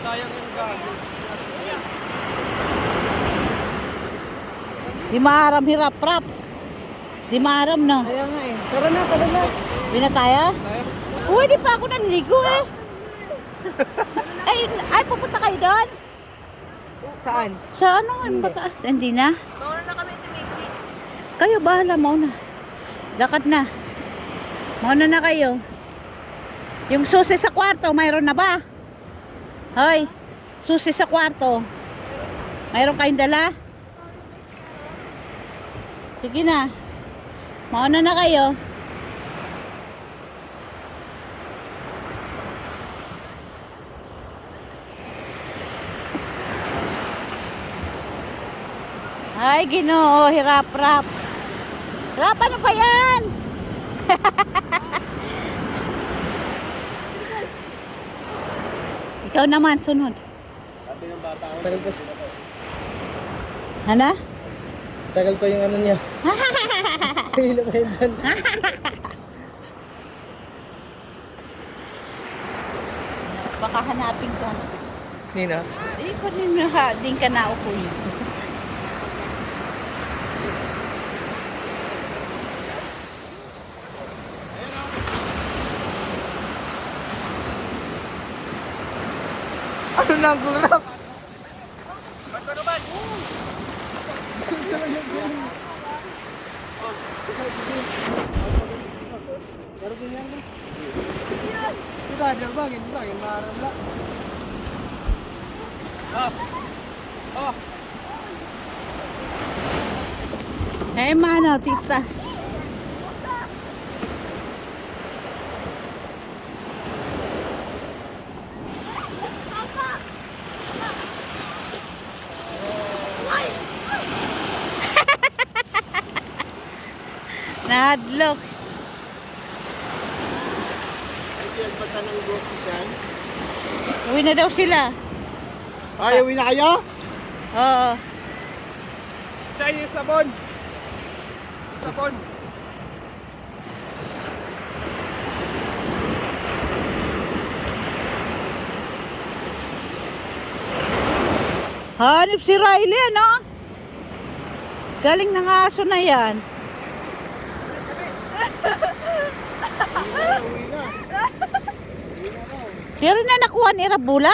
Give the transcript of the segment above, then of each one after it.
Sayang yung gago. Di maaram hirap-rap. Di maaram no. Kaya nga eh. Tara na, tara na. Binataya? Uy, di pa ako nanligo eh. Ay, pupunta kayo doon? Saan? Sa ano nga, baka? Hindi na? Mauna na kami tumisi. Kayo, bahala, mauna. Lakad na. Mauna na kayo. Yung susi sa kwarto, mayroon na ba? Hoy, susi sa kwarto. Mayroon kayong dala? Sige na. Mauna na kayo. Ay, Ginoo, hirap-rap. Rap, ano ba yan? Ikaw naman, sunod. Ate yung bata ako. Tagal pa, Ano? tagal pa yung ano niya. Hila pa yun dyan. Baka hanapin ka. Nina? Hindi ko din ka na upo yun. Ano na ang gulap? Eh, mano, tita. Nahadlok. Ate yung bata ng grocery dyan. Uwi na daw sila. Ay, uwi na kayo? Oo. Siya yung sabon. Sabon. Hanip si Riley, ano? Galing ng aso na yan. Uwi na. Di rin na nakuha ni Erabula?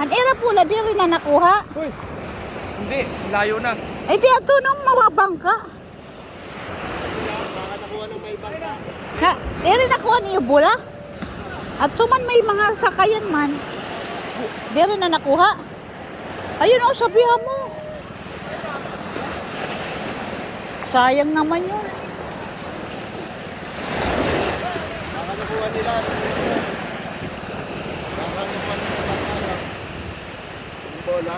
Ang Erabula, di rin na nakuha? Uy. Hindi, layo na. Eh, di ato nung mawabang ka. Baka nakuha ng may bangka. Di rin nakuha ni Erabula? At suman may mga sakayan man. Di rin na nakuha? Ayun o, sabihan mo. Sayang naman yun. Baka nakuha nila. Baka nakuha nila sa bangka. Yung bola.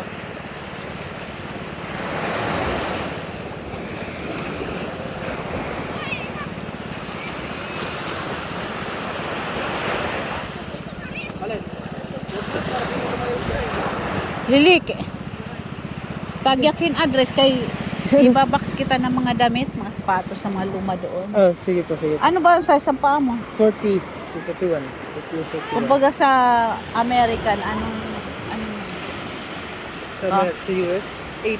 Alin? Lilik. Tagyakin address kay ibabox kita ng mga damit, mga sapatos sa mga luma doon. Oh, sige po, sige. Ano ba ang size ng paa mo? 40, 41. 41. Kumbaga sa American, anong Sa, sa US, 8.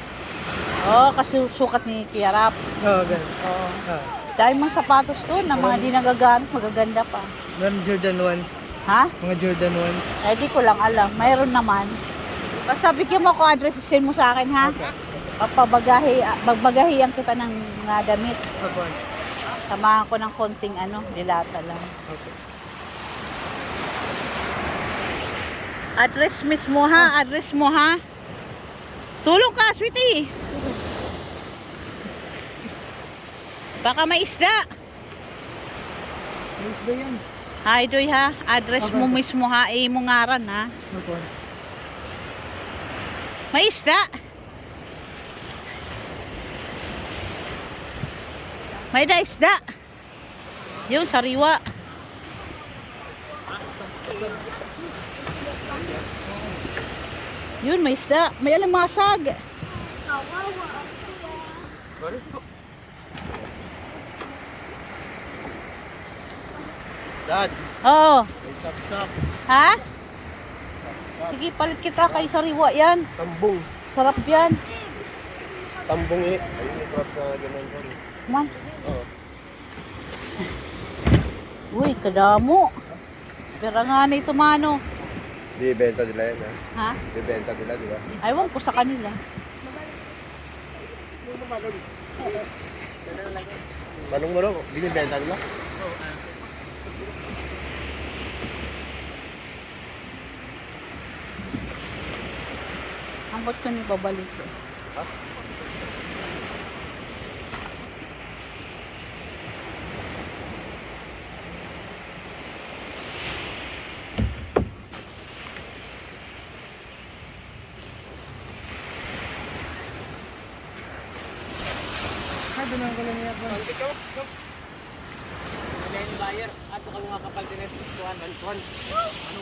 oh, kasi sukat ni Kiarap. Oh, ganun. Oh. Ah. Dahil mga sapatos doon na mga di nagagamit, magaganda pa. Meron Jordan 1. Ha? Mga Jordan 1. Eh, di ko lang alam. Mayroon naman. Basta bigyan mo ako address, send mo sa akin, ha? Bagbagahian kita ng mga damit. Opo. Samahan ko ng konting dilata lang. Okay. Address mismo, ha? Address mo, ha? Tulong ka, sweetie. Baka may isda. Ayos ba yan? Hi, Doy, ha? Address mo mismo, ha? Mo ngaran, ha? Opo. May isda. May da isda. Yung sariwa. Yun, may isda. May alimasag. Dad, Oo. may sap-sap. Ha? Sige, palit kita kay sariwa yan. Tambong. Sarap yan. Tambong eh. Ayun yung crab na gano'n ko. Man. Oo. Uy, kadamo. Pero nga na ito mano. Bibenta nila yan Ha? ha. Bibenta nila, di ba? Aywan ko sa kanila. Manong-manong, binibenta nila? Ang ba't ko ni babalik ko? Ha? Sabi naman ko lang niya po. Ano yung buyer? At ako nga kapag dinetistuhan, tuwan. Ano?